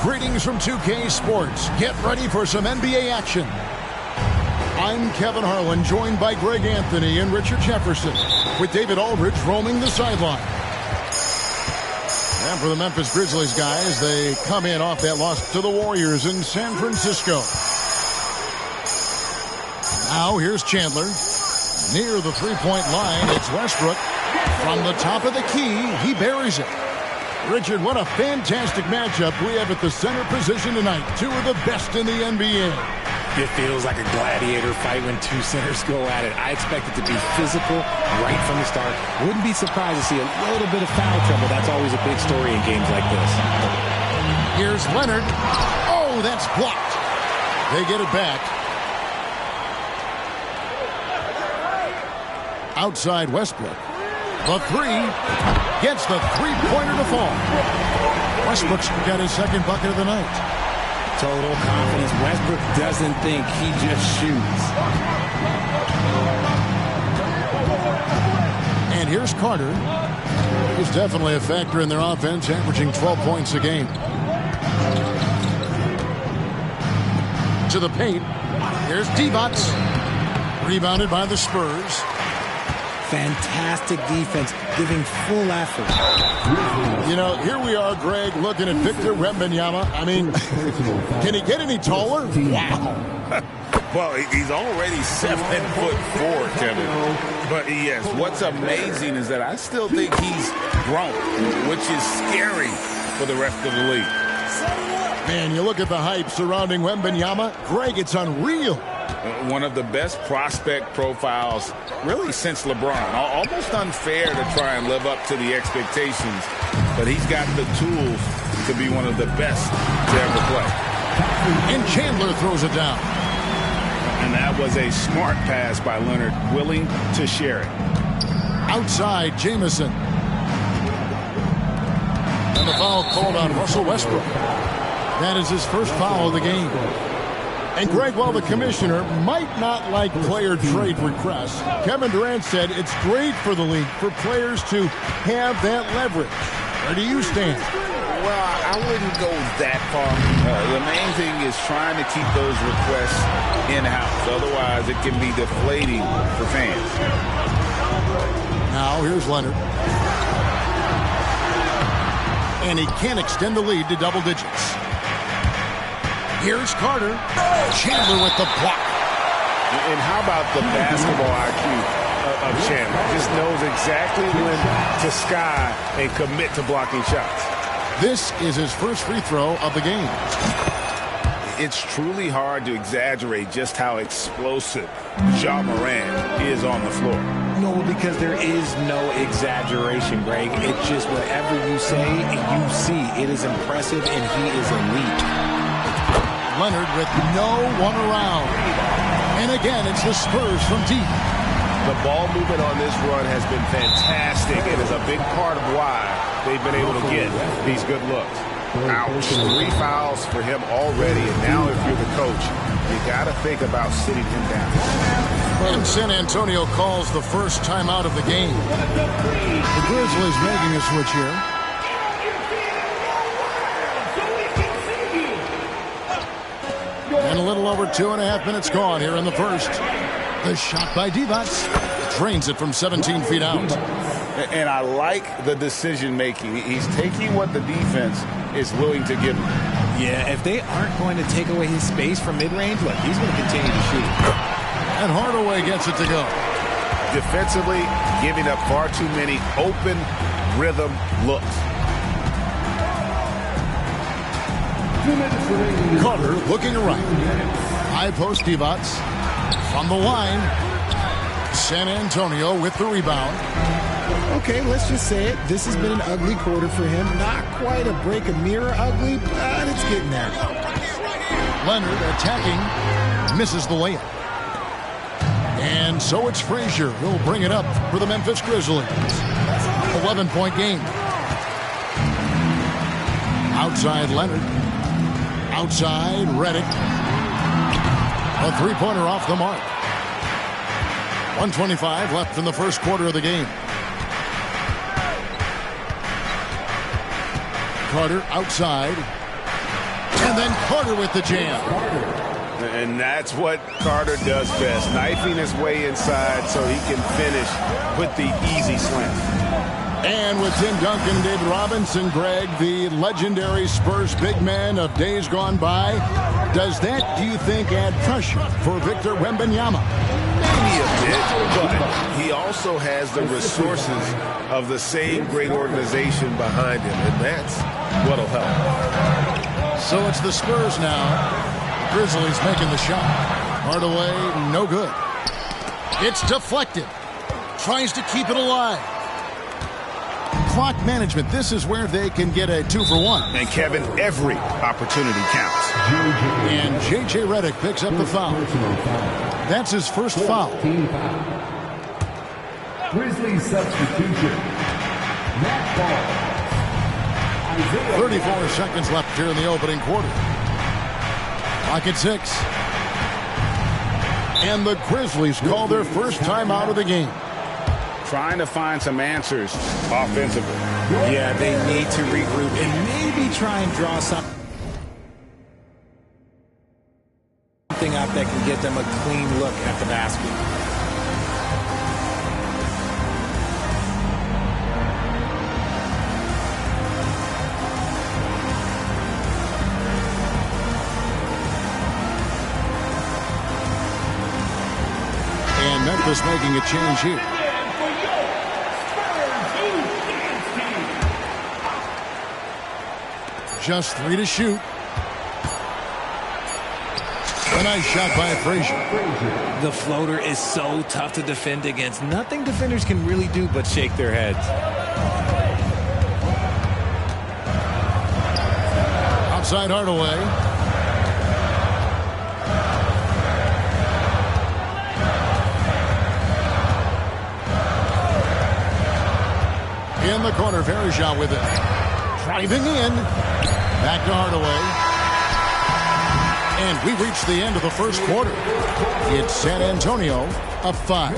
Greetings from 2K Sports. Get ready for some NBA action. I'm Kevin Harlan, joined by Greg Anthony and Richard Jefferson, with David Aldridge roaming the sideline. And for the Memphis Grizzlies guys, they come in off that loss to the Warriors in San Francisco. Now here's Chandler. Near the three-point line, it's Westbrook. From the top of the key, he buries it. Richard, what a fantastic matchup we have at the center position tonight. Two of the best in the NBA. It feels like a gladiator fight when two centers go at it. I expect it to be physical right from the start. Wouldn't be surprised to see a little bit of foul trouble. That's always a big story in games like this. Here's Leonard. Oh, that's blocked. They get it back. Outside Westbrook. The three gets the three-pointer to fall. Westbrook's got his second bucket of the night. Total confidence. Westbrook doesn't think, he just shoots. And here's Carter. He's definitely a factor in their offense, averaging 12 points a game. To the paint. Here's Divac. Rebounded by the Spurs. Fantastic defense, giving full effort. You know, here we are, Greg, looking at Victor Wembanyama. I mean, can he get any taller? Wow. Well, he's already 7'4", Kevin. But yes, what's amazing is that I still think he's grown, which is scary for the rest of the league. Man, you look at the hype surrounding Wembanyama. Greg, it's unreal. One of the best prospect profiles really since LeBron. Almost unfair to try and live up to the expectations, but he's got the tools to be one of the best to ever play. And Chandler throws it down. And that was a smart pass by Leonard, willing to share it. Outside, Jamison. And the foul called on Russell Westbrook. That is his first foul of the game. And Greg, while the commissioner might not like player trade requests, Kevin Durant said it's great for the league for players to have that leverage. Where do you stand? Well, I wouldn't go that far. The main thing is trying to keep those requests in-house. Otherwise, it can be deflating for fans. Now, here's Leonard. And he can't extend the lead to double digits. Here's Carter. Chandler with the block. And how about the basketball IQ of Chandler? Just knows exactly when to sky and commit to blocking shots. This is his first free throw of the game. It's truly hard to exaggerate just how explosive Ja Morant is on the floor. No, because there is no exaggeration, Greg. It's just whatever you say, you see. It is impressive, and he is elite. Leonard with no one around. And again, it's the Spurs from deep. The ball movement on this run has been fantastic. It is a big part of why they've been able to get these good looks. Ouch. 3 fouls for him already. And now if you're the coach, you got to think about sitting him down. And San Antonio calls the first timeout of the game. The Grizzlies making a switch here. And a little over 2.5 minutes gone here in the first. The shot by Divac drains it from 17 feet out. And I like the decision making. He's taking what the defense is willing to give him. Yeah, if they aren't going to take away his space from mid-range, look, he's going to continue to shoot. And Hardaway gets it to go. Defensively, giving up far too many open rhythm looks. Carter looking around. High post Divac. From the line. San Antonio with the rebound. Okay, let's just say it. This has been an ugly quarter for him. Not quite a break a mirror ugly, but it's getting there. Leonard attacking. Misses the layup. And so it's Frazier who'll bring it up for the Memphis Grizzlies. 11-point game. Outside Leonard. Outside Redick. A three-pointer off the mark. 1:25 left in the first quarter of the game. Carter outside. And then Carter with the jam. And that's what Carter does best, knifing his way inside so he can finish with the easy slam. And with Tim Duncan, David Robinson, Greg, the legendary Spurs big man of days gone by, does that, do you think, add pressure for Victor Wembanyama? Maybe a bit, but he also has the resources of the same great organization behind him, and that's what'll help. So it's the Spurs now. Grizzlies making the shot. Hardaway, no good. It's deflected. Tries to keep it alive. Clock management. This is where they can get a 2-for-1. And Kevin, every opportunity counts. And J.J. Redick picks up the foul. That's his first foul. Grizzlies substitution. Matt Ball. 34 seconds left here in the opening quarter. Clock at 6. And the Grizzlies call their first time out of the game. Trying to find some answers offensively. Yeah, they need to regroup and maybe try and draw something up that can get them a clean look at the basket. And Memphis making a change here. Just 3 to shoot. A nice shot by Frazier. The floater is so tough to defend against. Nothing defenders can really do but shake their heads. Outside Hardaway. In the corner, Varejao with it. Driving in. Back to Hardaway. And we reach the end of the first quarter. It's San Antonio up 5.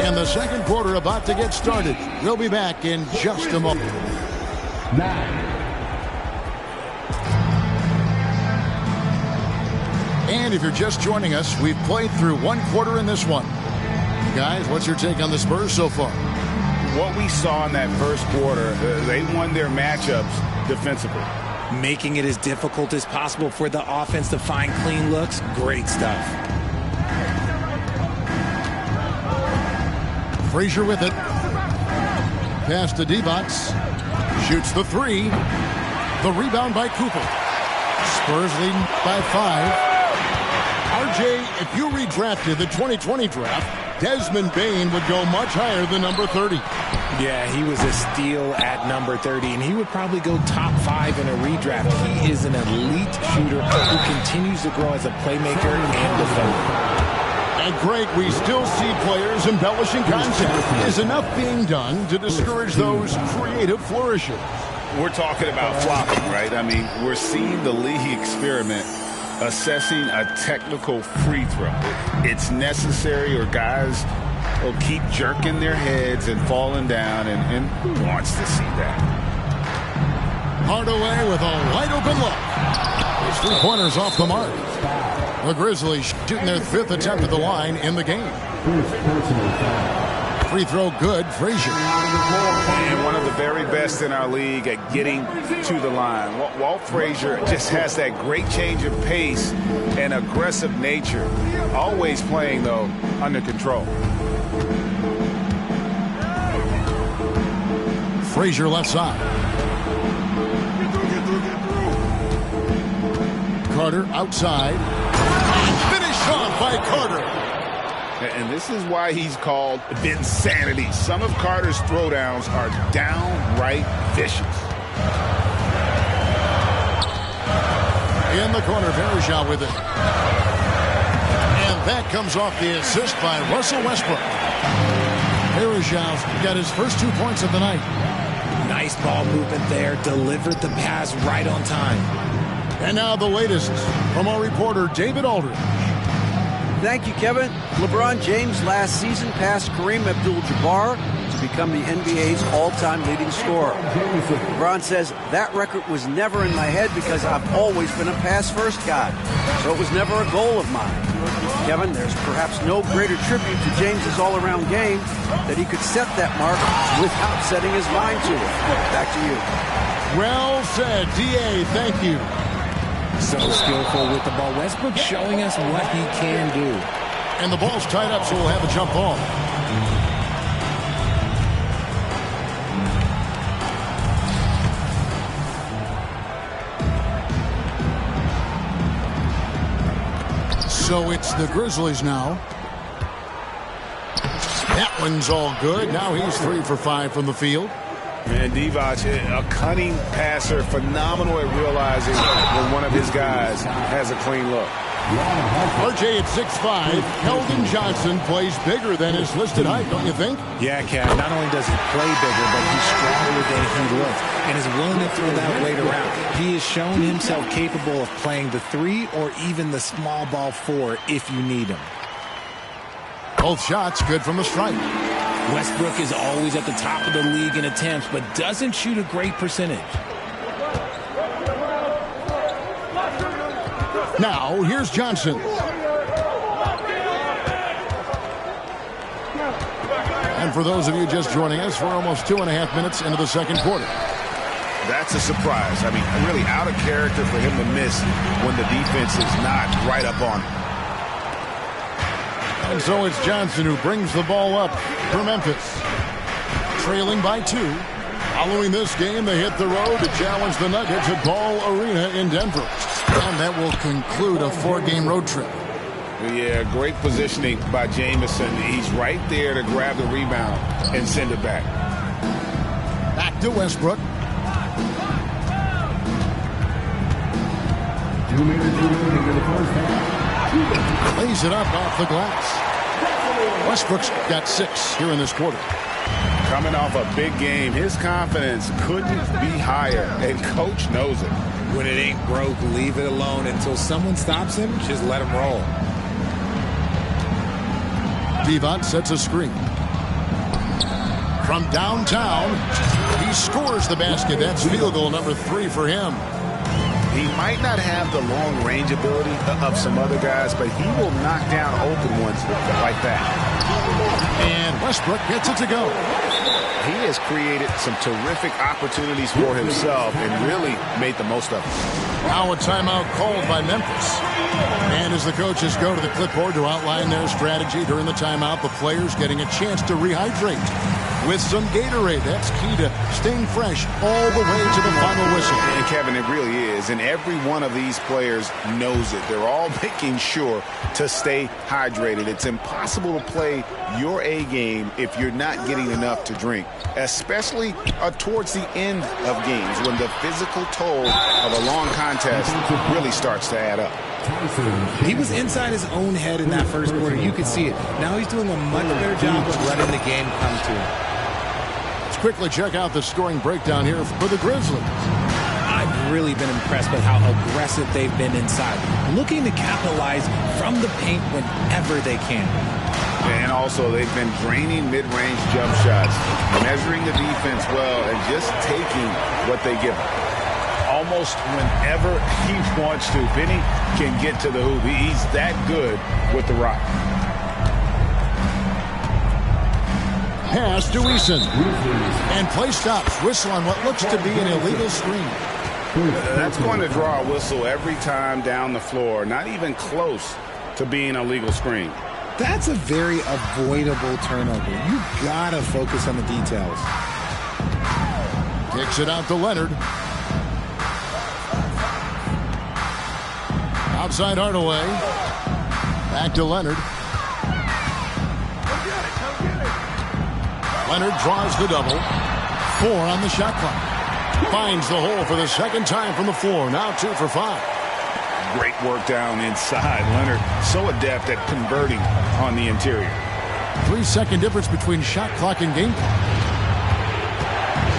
And the second quarter about to get started. We'll be back in just a moment. 9. And if you're just joining us, we've played through one quarter in this one. Guys, what's your take on the Spurs so far? What we saw in that first quarter, they won their matchups defensively. Making it as difficult as possible for the offense to find clean looks. Great stuff. Frazier with it. Pass to Divac. Shoots the 3. The rebound by Cooper. Spurs leading by 5. RJ, if you redrafted the 2020 draft, Desmond Bane would go much higher than number 30. Yeah, he was a steal at number 30, and he would probably go top 5 in a redraft. He is an elite shooter who continues to grow as a playmaker and defender. And Greg, we still see players embellishing content. Is enough being done to discourage those creative flourishes? We're talking about flopping, right? I mean, we're seeing the league experiment assessing a technical free throw. It's necessary, or guys will keep jerking their heads and falling down, and who wants to see that? Hardaway with a wide open look. His 3-pointers off the mark. The Grizzlies shooting their 5th attempt at the line in the game. Free throw good, Frazier. And one of the very best in our league at getting to the line. Walt Frazier just has that great change of pace and aggressive nature. Always playing, though, under control. Frazier left side. Carter outside. Finished off by Carter. And this is why he's called Vinsanity. Some of Carter's throwdowns are downright vicious. In the corner, Varejao with it. And that comes off the assist by Russell Westbrook. Varejao got his first 2 points of the night. Nice ball movement there. Delivered the pass right on time. And now the latest from our reporter, David Aldridge. Thank you, Kevin. LeBron James last season passed Kareem Abdul-Jabbar to become the NBA's all-time leading scorer. LeBron says, that record was never in my head because I've always been a pass-first guy. So it was never a goal of mine. Kevin, there's perhaps no greater tribute to James's all-around game that he could set that mark without setting his mind to it. Back to you. Well said, D.A. Thank you. So skillful with the ball. Westbrook showing us what he can do. And the ball's tied up, so we'll have a jump ball. So it's the Grizzlies now. That one's all good. Now he's 3 for 5 from the field. And Divac, a cunning passer, phenomenal at realizing when one of his guys has a clean look. RJ at 6'5", Keldon Johnson plays bigger than his listed height, don't you think? Yeah, Cat. Not only does he play bigger, but he's stronger than he looks and is willing to throw that weight around. He has shown himself capable of playing the 3 or even the small ball 4 if you need him. Both shots good from the stripe. Westbrook is always at the top of the league in attempts, but doesn't shoot a great percentage. Now, here's Johnson. And for those of you just joining us, we're almost 2.5 minutes into the second quarter. That's a surprise. I mean, really out of character for him to miss when the defense is not right up on him. And so it's Johnson who brings the ball up for Memphis. Trailing by 2. Following this game, they hit the road to challenge the Nuggets at Ball Arena in Denver. And that will conclude a 4-game road trip. Yeah, great positioning by Jamison. He's right there to grab the rebound and send it back. Back to Westbrook. 2 minutes remaining in the first half. Lays it up off the glass. Westbrook's got 6 here in this quarter. Coming off a big game, his confidence couldn't be higher, and coach knows it. When it ain't broke, leave it alone until someone stops him. Just let him roll. Divac sets a screen. From downtown, he scores the basket. That's field goal number 3 for him. He might not have the long-range ability of some other guys, but he will knock down open ones like that. And Westbrook gets it to go. He has created some terrific opportunities for himself and really made the most of it. Now a timeout called by Memphis. And as the coaches go to the clipboard to outline their strategy during the timeout, the players getting a chance to rehydrate with some Gatorade. That's key to staying fresh all the way to the final whistle. And Kevin, it really is. And every one of these players knows it. They're all making sure to stay hydrated. It's impossible to play your A game if you're not getting enough to drink, especially towards the end of games when the physical toll of a long contest really starts to add up. He was inside his own head in that first quarter. You could see it. Now he's doing a much better job of letting the game come to him. Let's quickly check out the scoring breakdown here for the Grizzlies. I've really been impressed with how aggressive they've been inside, looking to capitalize from the paint whenever they can. And also, they've been draining mid-range jump shots, measuring the defense well, and just taking what they give them. Almost whenever he wants to. Penny can get to the hoop. He's that good with the rock. pass to Eason. And play stops. Whistle on what looks to be an illegal screen. That's going to draw a whistle every time down the floor. Not even close to being a legal screen. That's a very avoidable turnover. You gotta focus on the details. Kicks it out to Leonard. Outside Hardaway. Back to Leonard. Leonard draws the double. 4 on the shot clock. Finds the hole for the second time from the floor. Now 2 for 5. Great work down inside. Leonard so adept at converting on the interior. 3-second difference between shot clock and game clock.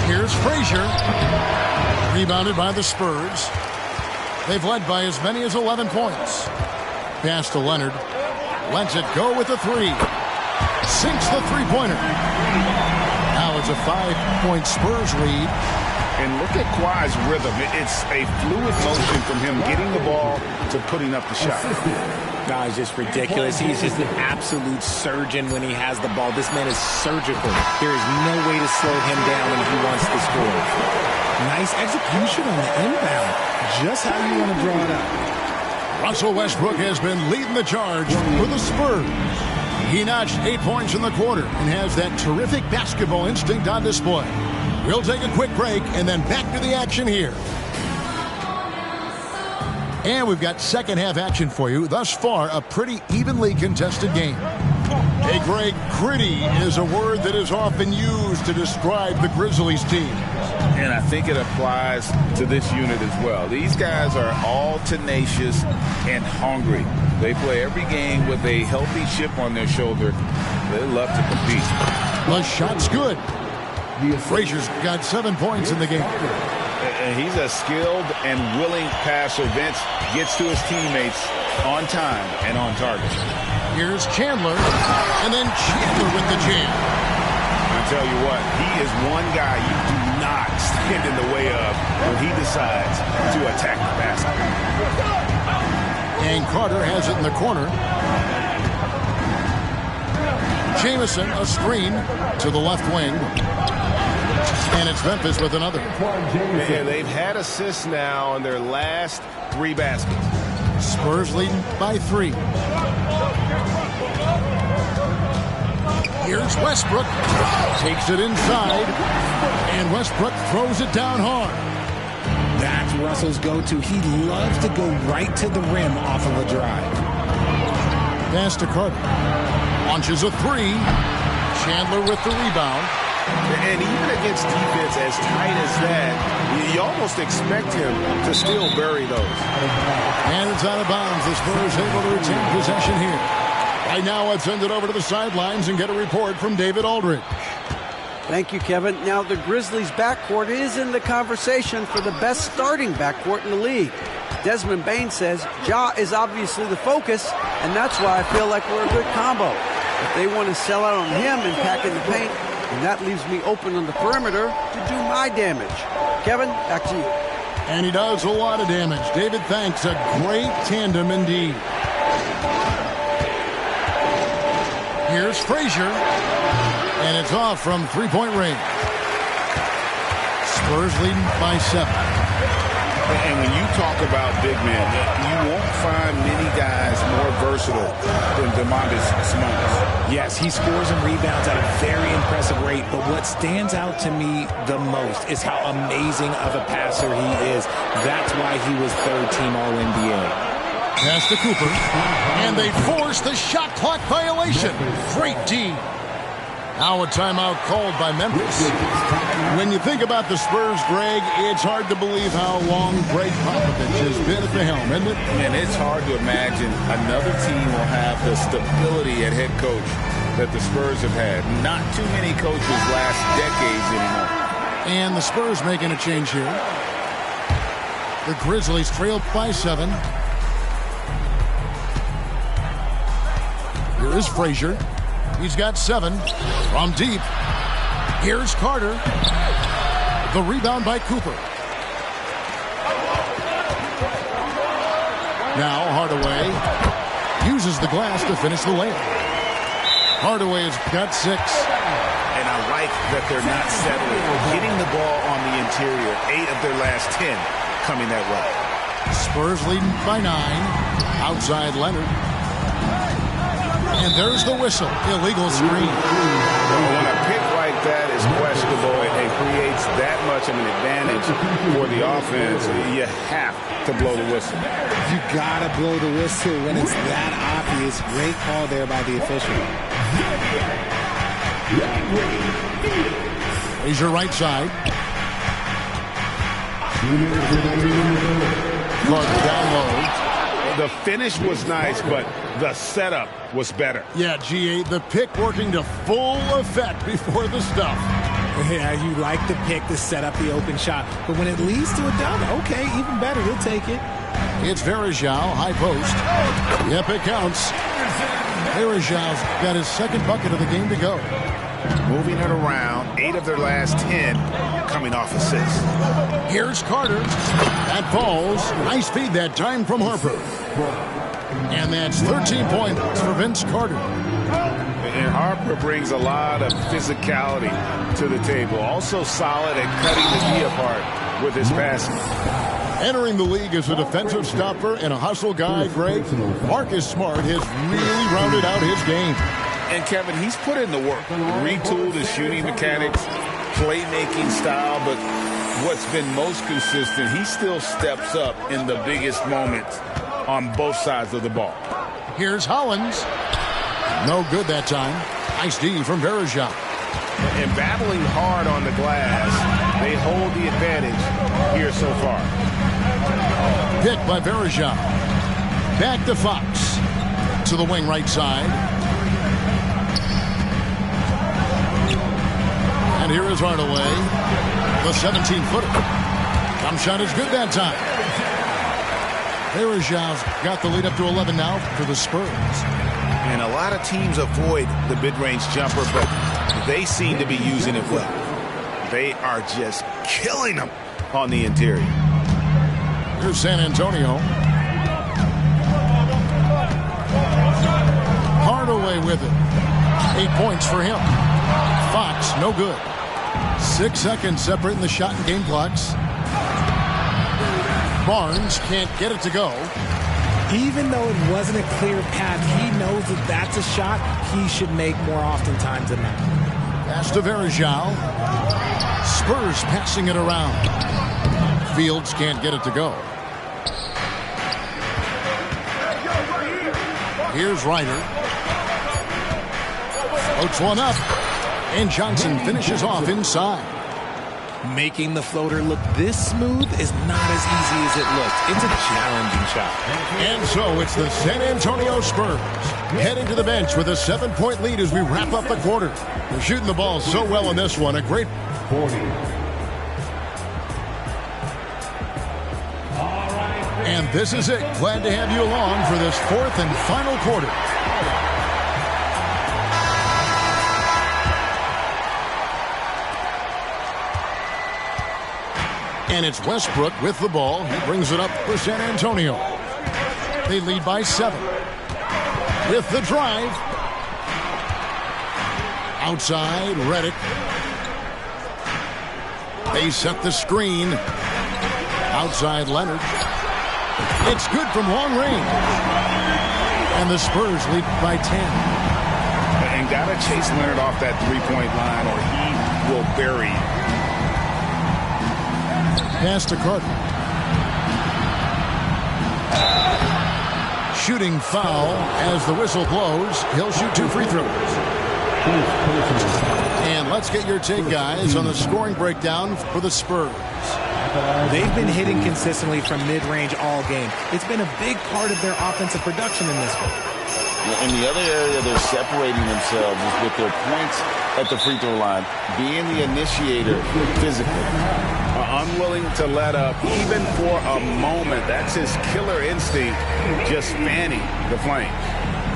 Here's Frazier. Rebounded by the Spurs. They've led by as many as 11 points. Pass to Leonard. Lets it go with the 3. Sinks the three-pointer. Now it's a 5-point Spurs lead. And look at Kawhi's rhythm. It's a fluid motion from him getting the ball to putting up the shot. No, it's just ridiculous. He's just an absolute surgeon when he has the ball. This man is surgical. There is no way to slow him down when he wants to score. Nice execution on the inbound. Just how you want to draw it up. Russell Westbrook has been leading the charge for the Spurs. He notched 8 points in the quarter and has that terrific basketball instinct on display. We'll take a quick break and then back to the action here. And we've got second half action for you. Thus far, a pretty evenly contested game. Hey, Greg, gritty is a word that is often used to describe the Grizzlies team. And I think it applies to this unit as well. These guys are all tenacious and hungry. They play every game with a healthy chip on their shoulder. They love to compete. The shot's good. Frazier's got 7 points in the game. And he's a skilled and willing passer. Vince gets to his teammates on time and on target. Here's Chandler, and then Chandler with the jam. I tell you what, he is one guy you do not stand in the way of when he decides to attack the basket. And Carter has it in the corner. Jamison, a screen to the left wing. And it's Memphis with another. And they've had assists now in their last 3 baskets. Spurs leading by 3. Here's Westbrook. Takes it inside. And Westbrook throws it down hard. That's Russell's go-to. He loves to go right to the rim off of a drive. Pass to Carter. Launches a 3. Chandler with the rebound. And even against defense as tight as that, you almost expect him to still bury those. And it's out of bounds. The Spurs able to retain possession here. Right now, let's send it over to the sidelines and get a report from David Aldridge. Thank you, Kevin. Now, the Grizzlies' backcourt is in the conversation for the best starting backcourt in the league. Desmond Bain says Ja is obviously the focus, and that's why I feel like we're a good combo. If they want to sell out on him and pack in the paint, and that leaves me open on the perimeter to do my damage. Kevin, back to you. And he does a lot of damage. David, thanks. A great tandem indeed. Here's Frazier. And it's off from three-point range. Spurs leading by 7. And when you talk about big men, you won't find many guys more versatile than DeMontis Sabonis. Yes, he scores and rebounds at a very impressive rate, but what stands out to me the most is how amazing of a passer he is. That's why he was third-team All-NBA. Pass to Cooper, and they force the shot clock violation. Great D. Now a timeout called by Memphis. When you think about the Spurs, Greg, it's hard to believe how long Greg Popovich has been at the helm, isn't it? And it's hard to imagine another team will have the stability at head coach that the Spurs have had. Not too many coaches last decades anymore. And the Spurs making a change here. The Grizzlies trail by 7. Here is Frazier. He's got 7 from deep. Here's Carter. The rebound by Cooper. Now Hardaway uses the glass to finish the layup. Hardaway has got 6. And that they're not settling. Hitting the ball on the interior, 8 of their last 10 coming that way. Spurs leading by 9. Outside Leonard. And there's the whistle. Illegal screen. When a pick like that is questionable and creates that much of an advantage for the offense, you have to blow the whistle. You gotta blow the whistle when it's that obvious. Great call there by the official. Here's your right side. Carter down low. The finish was nice, but the setup was better. Yeah, G8, the pick working to full effect before the stuff. Yeah, you like the pick to set up the open shot, but when it leads to a dunk, okay, even better, he'll take it. It's Varejao, high post. Yep, it counts. Varejao's got his second bucket of the game to go. Moving it around, 8 of their last 10 coming off assists. Here's Carter. That falls. Nice feed that time from Harper. And that's 13 points for Vince Carter. And Harper brings a lot of physicality to the table. Also solid at cutting the D apart with his passing. Entering the league as a defensive stopper and a hustle guy, Greg, Marcus Smart has really rounded out his game. And, Kevin, he's put in the work. Retooled his shooting mechanics, playmaking style, but what's been most consistent, he still steps up in the biggest moments on both sides of the ball. Here's Hollins. No good that time. Nice D from Varejao. And battling hard on the glass, they hold the advantage here so far. Pick by Varejao. Back to Fox. To the wing right side. And here is Hardaway. The 17-footer. Jump shot is good that time. Varejao's got the lead up to 11 now for the Spurs. And a lot of teams avoid the mid-range jumper, but they seem to be using it well. They are just killing them on the interior. Here's San Antonio. Hardaway with it. 8 points for him. Fox, no good. 6 seconds separating the shot and game clocks. Barnes can't get it to go. Even though it wasn't a clear path, he knows that that's a shot he should make more oftentimes than that. Pass to Varejao. Spurs passing it around. Fields can't get it to go. Here's Ryder. Floats one up. And Johnson finishes off inside. Making the floater look this smooth is not as easy as it looks. It's a challenging shot. And so it's the San Antonio Spurs heading to the bench with a 7-point lead as we wrap up the quarter. They're shooting the ball so well in this one. A great 40. And this is it. Glad to have you along for this 4th and final quarter. And it's Westbrook with the ball. He brings it up for San Antonio. They lead by 7. With the drive. Outside, Redick. They set the screen. Outside, Leonard. It's good from long range. And the Spurs lead by 10. And got to chase Leonard off that three-point line or he will bury you. Pass to Carter. Shooting foul as the whistle blows. He'll shoot 2 free throws. And let's get your take, guys, on the scoring breakdown for the Spurs. They've been hitting consistently from mid-range all game. It's been a big part of their offensive production in this one. In the other area, they're separating themselves is with their points at the free throw line, being the initiator physically. Unwilling to let up even for a moment. That's his killer instinct, just fanning the flame.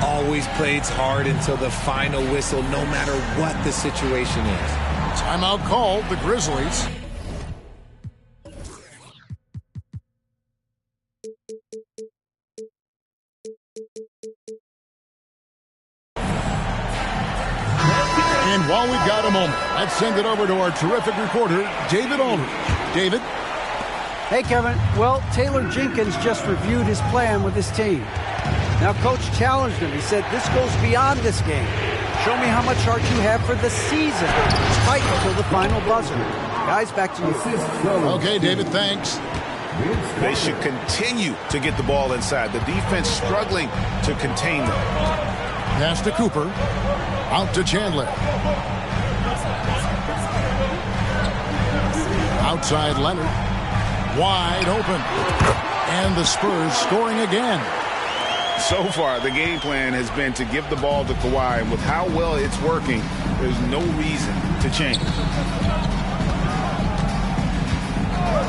Always plays hard until the final whistle, no matter what the situation is. Timeout called, the Grizzlies. And while we've got a moment, let's send it over to our terrific reporter, David Aldridge. David? Hey, Kevin. Well, Taylor Jenkins just reviewed his plan with his team. Now, Coach challenged him. He said, this goes beyond this game. Show me how much heart you have for the season. Fight until the final buzzer. Guys, back to you. Okay, David, thanks. They should continue to get the ball inside. The defense struggling to contain them. Pass to Cooper. Out to Chandler. Outside Leonard. Wide open. And the Spurs scoring again. So far, the game plan has been to give the ball to Kawhi, and with how well it's working, there's no reason to change.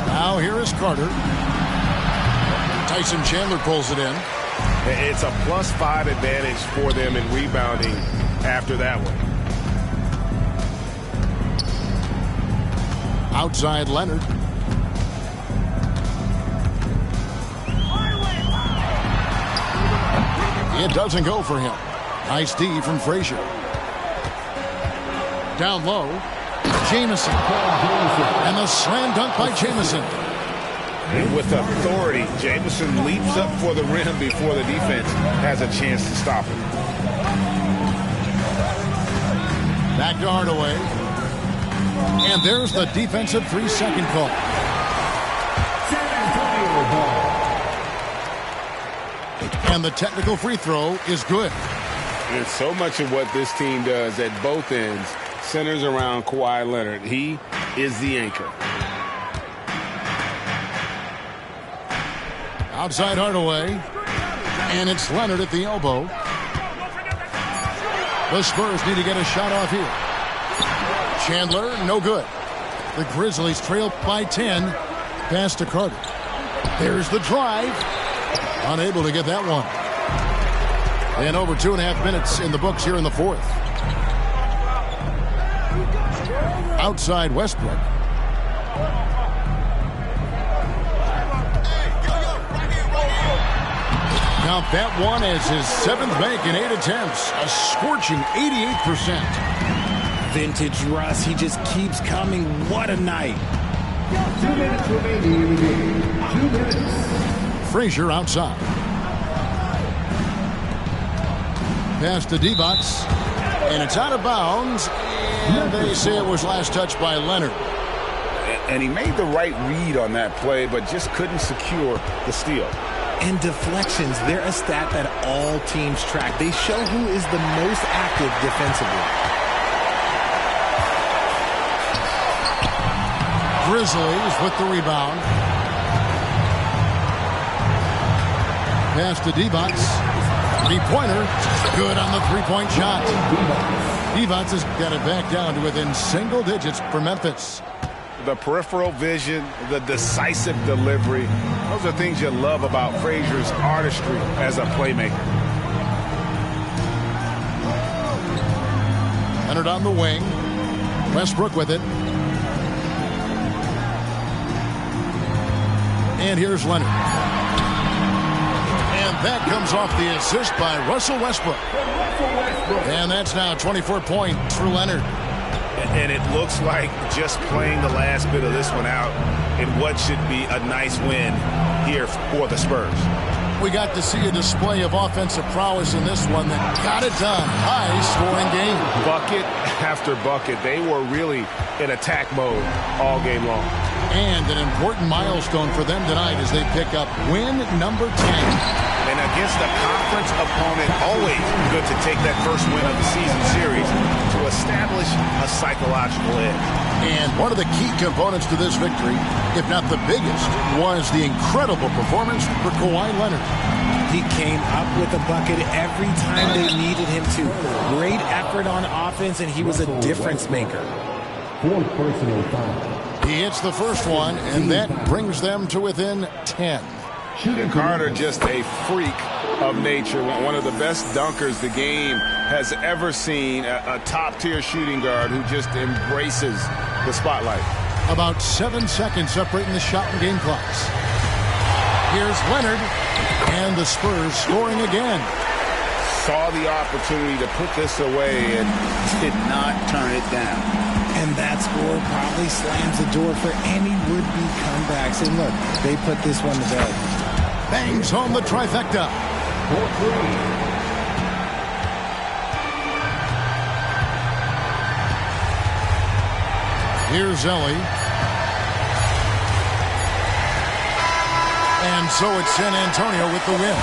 Now here is Carter. Tyson Chandler pulls it in. It's a +5 advantage for them in rebounding after that one. Outside Leonard. It doesn't go for him. Nice D from Frazier. Down low. Jamison. And the slam dunk by Jamison. And with authority, Jamison leaps up for the rim before the defense has a chance to stop him. Back to Hardaway. And there's the defensive 3-second call. And the technical free throw is good. And so much of what this team does at both ends centers around Kawhi Leonard. He is the anchor. Outside Hardaway. And it's Leonard at the elbow. The Spurs need to get a shot off here. Chandler, no good. The Grizzlies trail by 10. Pass to Carter. There's the drive. Unable to get that one. And over 2.5 minutes in the books here in the fourth. Outside Westbrook. Now that one is his 7th make in 8 attempts. A scorching 88%. Vintage Russ, he just keeps coming. What a night. 2 minutes remaining in the game. 2 minutes. Frazier outside. Pass to D-Box. And it's out of bounds. And they say it was last touched by Leonard. And he made the right read on that play, but just couldn't secure the steal. And deflections, they're a stat that all teams track. They show who is the most active defensively. Grizzlies with the rebound. Pass to D-Box. Three-pointer. Good on the three-point shot. D-Box has got it back down to within single digits for Memphis. The peripheral vision, the decisive delivery, those are things you love about Frazier's artistry as a playmaker. Leonard on the wing. Westbrook with it. And here's Leonard. And that comes off the assist by Russell Westbrook. And that's now 24 points for Leonard. And it looks like just playing the last bit of this one out in what should be a nice win here for the Spurs. We got to see a display of offensive prowess in this one that got it done. High-scoring game. Bucket after bucket. They were really in attack mode all game long. And an important milestone for them tonight as they pick up win number 10. And against a conference opponent, always good to take that first win of the season series to establish a psychological edge. And one of the key components to this victory, if not the biggest, was the incredible performance for Kawhi Leonard. He came up with a bucket every time they needed him to. Great effort on offense, and he was a difference maker. 4th personal foul. He hits the first one, and that brings them to within 10. And Carter, just a freak of nature, one of the best dunkers the game has ever seen, a top-tier shooting guard who just embraces the spotlight. About 7 seconds separating the shot and game clocks. Here's Leonard, and the Spurs scoring again. saw the opportunity to put this away and did not turn it down. And that score probably slams the door for any would-be comebacks. And look, they put this one to bed. Bangs home the trifecta. Here's Ellie. And so it's San Antonio with the win.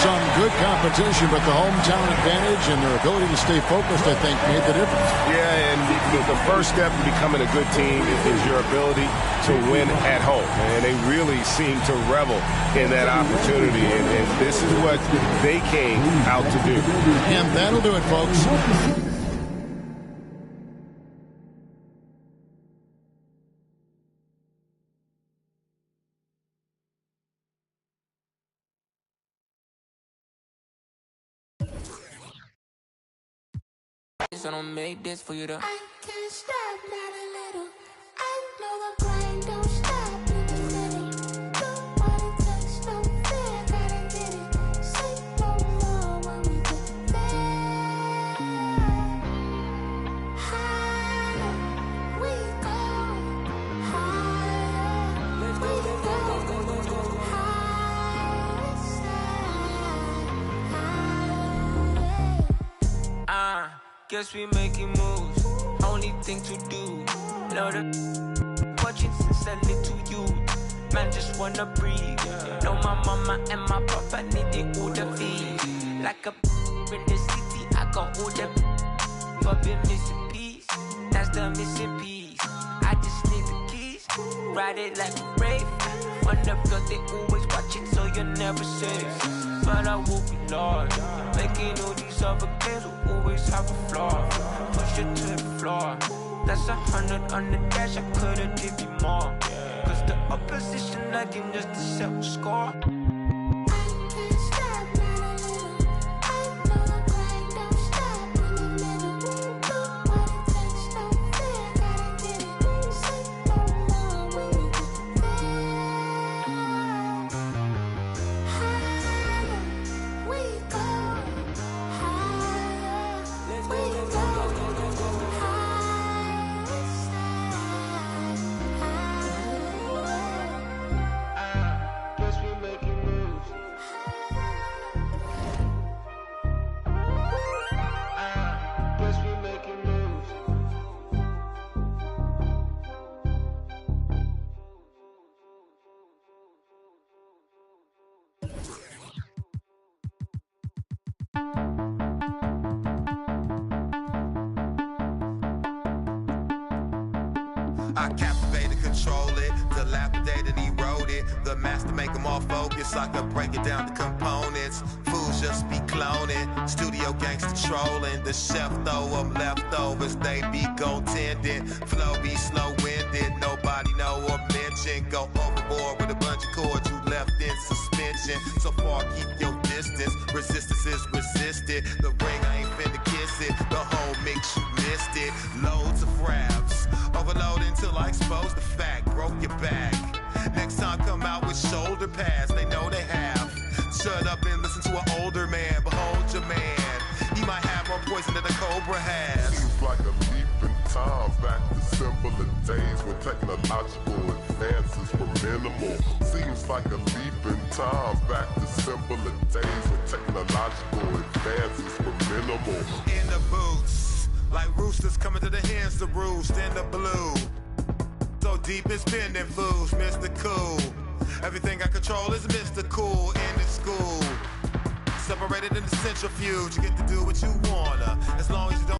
Some good competition, but the hometown advantage and their ability to stay focused, I think, made the difference. Yeah, and the first step in becoming a good team is your ability to win at home. And they really seem to revel in that opportunity. And this is what they came out to do. And that'll do it, folks. I don't make this for you to. I can't stop, not a little. I know the grind don't stop in the middle. Do what it takes, no fear, gotta get it. Say no more when we get there. Higher we go, higher we go, higher side, Guess we making moves. Only thing to do. Know the watching since a little youth. Man just wanna breathe. Know my mama and my papa need it all the feed. Like a in the city, I got all the but been missing piece. That's the missing piece. I just need the keys. Ride it like a rave. On the block they always watching, so you're never safe. But I will be lost. Making all these other games will always have a flaw. Push it to the floor. That's 100 on the dash, I could've give you more. Cause the opposition like him just to settle score. I captivated, control it, dilapidated, eroded. The master make them all focus, I could break it down to components. Fools just be cloning, studio gangster trolling. The chef throw them leftovers, they be goaltending. Flow be slow-winded, nobody know or mention. Go overboard with a bunch of chords you left in suspension. So far, keep your distance, resistance is resisted. The ring, I ain't finna kiss it, the whole mix, you missed it. Loads of raps, overload until I expose the fact, broke your back. Next time come out with shoulder pads, they know they have. Shut up and listen to an older man, behold your man. He might have more poison than a cobra has. Seems like a leap in time back to simpler days when technological advances were minimal. Seems like a leap in time back to simpler days when technological advances were minimal. In the boots, like roosters coming to the hens to roost in the blue. So deep it's been in fools, Mr. Cool. Everything I control is Mr. Cool in the school. Separated in the centrifuge, you get to do what you wanna, as long as you don't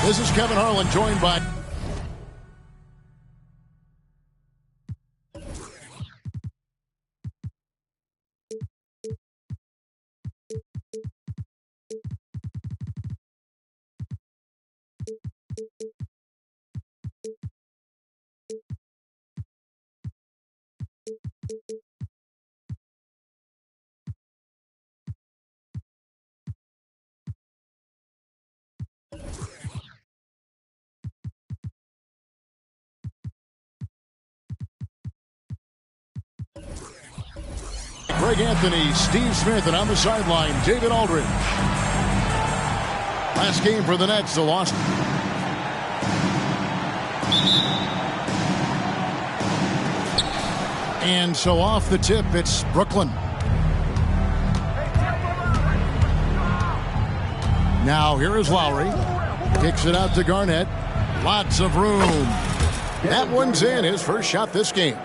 This is Kevin Harlan, joined by Greg Anthony, Steve Smith, and on the sideline, David Aldridge. Last game for the Nets, the loss. And so off the tip, it's Brooklyn. Now here is Lowry. Kicks it out to Garnett. Lots of room. That one's in, his first shot this game.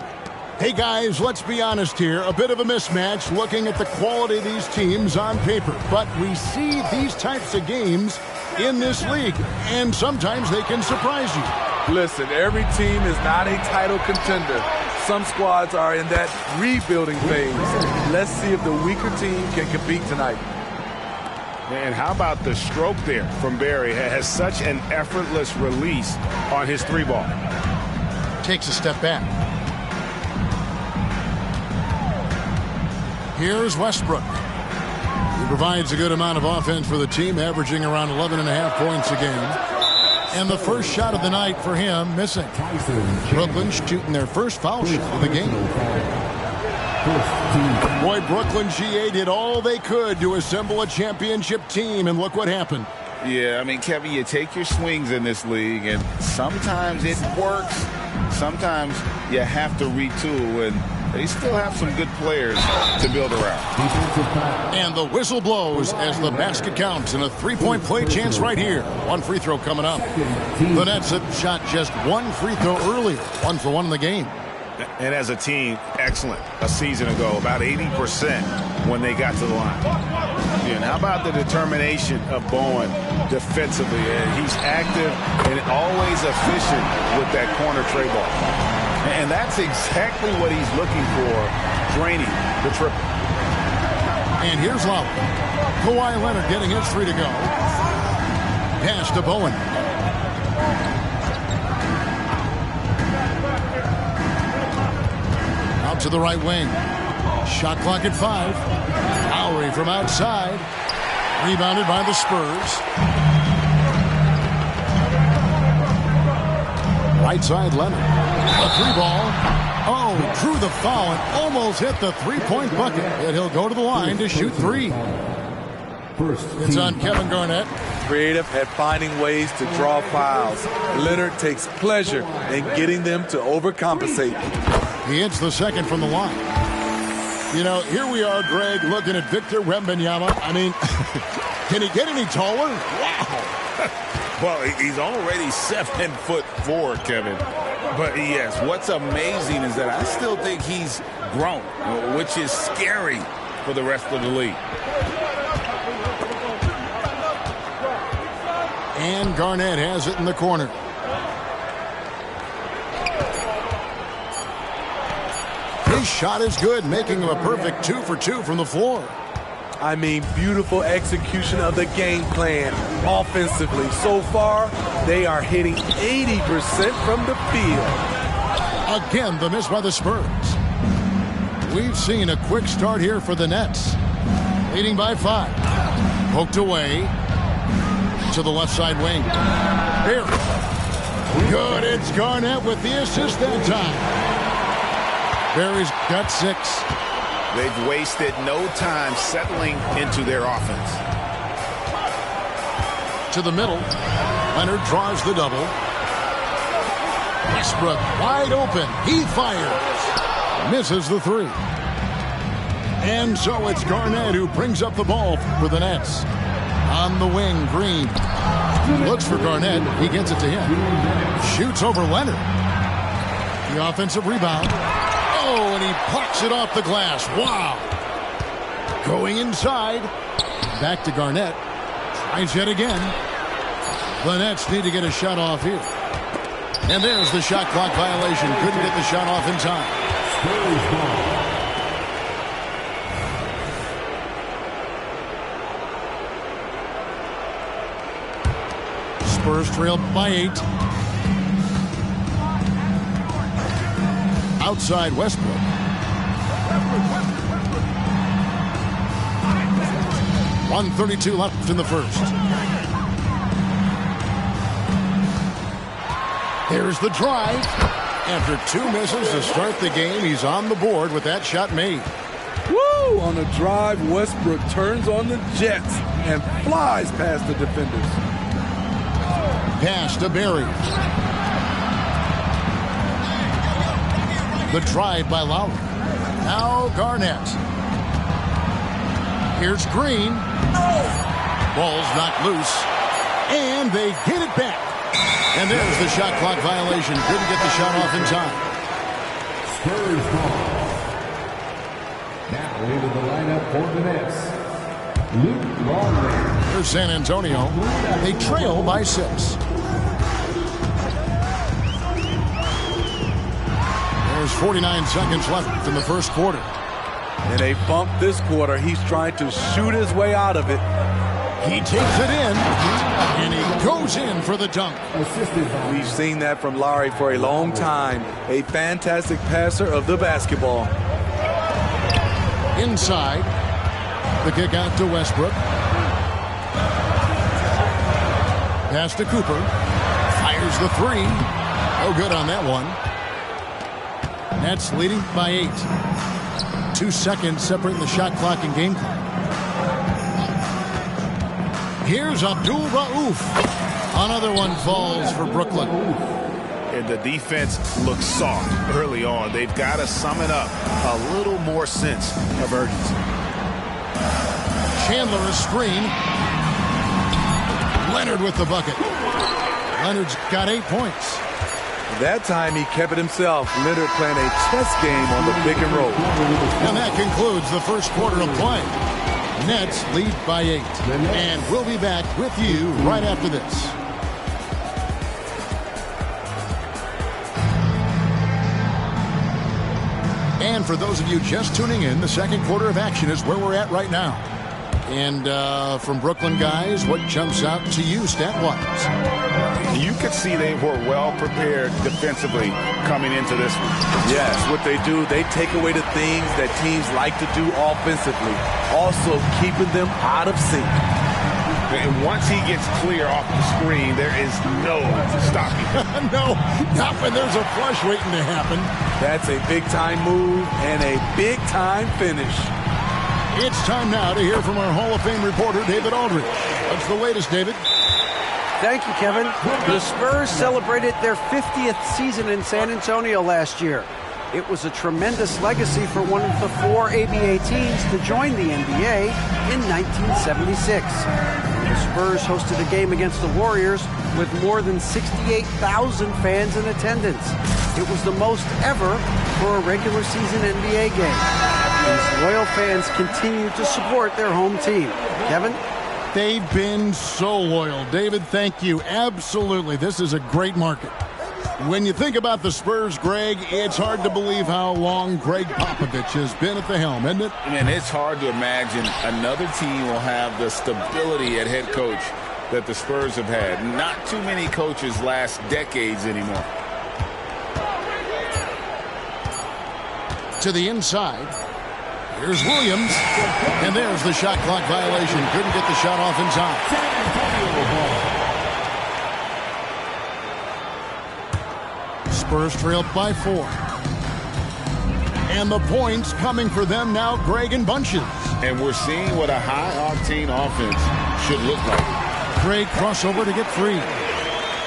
Hey guys, let's be honest here. A bit of a mismatch looking at the quality of these teams on paper. But we see these types of games in this league, and sometimes they can surprise you. Listen, every team is not a title contender. Some squads are in that rebuilding phase. Let's see if the weaker team can compete tonight. And how about the stroke there from Barry? Has such an effortless release on his three ball. Takes a step back. Here's Westbrook. He provides a good amount of offense for the team, averaging around 11.5 points a game. And the first shot of the night for him, missing. Brooklyn shooting their first foul shot of the game. Boy, Brooklyn GA did all they could to assemble a championship team, and look what happened. Yeah, I mean, Kevin, you take your swings in this league, and sometimes it works. Sometimes you have to retool, and they still have some good players to build around. And the whistle blows as the basket counts, and a three-point play chance right here. One free throw coming up. The Nets have shot just one free throw earlier, 1 for 1 in the game. And as a team, excellent. A season ago, about 80% when they got to the line. And how about the determination of Bowen defensively? He's active and always efficient with that corner tray ball. And that's exactly what he's looking for, draining the triple. And here's Lowry. Kawhi Leonard getting his three to go. Pass to Bowen. Out to the right wing. Shot clock at 5. Lowry from outside. Rebounded by the Spurs. Right side, Leonard. A three ball. Oh, drew the foul and almost hit the three-point bucket. And he'll go to the line to shoot 3. It's on Kevin Garnett. Creative at finding ways to draw fouls. Leonard takes pleasure in getting them to overcompensate. He hits the second from the line. You know, here we are, Greg, looking at Victor Wembanyama. I mean, can he get any taller? Wow. Well, he's already 7'4", Kevin. But yes, what's amazing is that I still think he's grown, which is scary for the rest of the league. And Garnett has it in the corner. His shot is good, making him a perfect 2 for 2 from the floor. I mean, beautiful execution of the game plan offensively. So far, they are hitting 80% from the field. Again, the miss by the Spurs. We've seen a quick start here for the Nets, leading by 5. Poked away to the left side wing. Here. Good. It's Garnett with the assist that time. Barry's got 6. They've wasted no time settling into their offense. To the middle. Leonard draws the double. Westbrook wide open. He fires. Misses the 3. And so it's Garnett who brings up the ball for the Nets. On the wing, Green. Looks for Garnett. He gets it to him. Shoots over Leonard. The offensive rebound. Oh, and he plucks it off the glass. Wow. Going inside. Back to Garnett. Tries yet again. The Nets need to get a shot off here. And there's the shot clock violation. Couldn't get the shot off in time. Spurs trail by 8. Outside Westbrook. .132 left in the first. Here's the drive. After 2 misses to start the game, he's on the board with that shot made. Woo! On the drive, Westbrook turns on the Jets and flies past the defenders. Pass to Barry. The drive by Lowry. Now Garnett. Here's Green. Ball's knocked loose. And they get it back. And there's the shot clock violation. Couldn't get the shot off in time. Spurs ball. Now into the lineup for the Nets. Luke Longley. Here's San Antonio. They trail by 6. There's 49 seconds left in the first quarter. And they bump this quarter. He's trying to shoot his way out of it. He takes it in, and he goes in for the dunk. We've seen that from Lowry for a long time. A fantastic passer of the basketball. Inside, the kick out to Westbrook. Pass to Cooper. Fires the 3. No good on that one. Nets leading by 8. 2 seconds separating the shot clock and game clock. Here's Abdul Rauf. Another one falls for Brooklyn. And the defense looks soft early on. They've got to summon up a little more sense of urgency. Chandler a screen. Leonard with the bucket. Leonard's got 8 points. That time he kept it himself. Leonard playing a chess game on the pick and roll. And that concludes the first quarter of play. Nets lead by 8. And we'll be back with you right after this. And for those of you just tuning in, the second quarter of action is where we're at right now. And from Brooklyn guys, what jumps out to you stat-wise? You could see they were well prepared defensively coming into this one. Yes, what they do, they take away the things that teams like to do offensively, also keeping them out of sync. And once he gets clear off the screen, there is no stopping him. No, not when there's a flush waiting to happen. That's a big-time move and a big-time finish. It's time now to hear from our Hall of Fame reporter, David Aldridge. What's the latest, David? Thank you, Kevin. The Spurs celebrated their 50th season in San Antonio last year. It was a tremendous legacy for one of the 4 ABA teams to join the NBA in 1976. The Spurs hosted a game against the Warriors with more than 68,000 fans in attendance. It was the most ever for a regular season NBA game. These loyal fans continue to support their home team. Kevin? They've been so loyal. David, thank you. Absolutely. This is a great market. When you think about the Spurs, Greg, it's hard to believe how long Greg Popovich has been at the helm, isn't it? And it's hard to imagine another team will have the stability at head coach that the Spurs have had. Not too many coaches last decades anymore. To the inside. Here's Williams. And there's the shot clock violation. Couldn't get the shot off in time. Spurs trailed by 4. And the points coming for them now, Greg, in bunches. And we're seeing what a high-octane offense should look like. Greg crossover to get 3.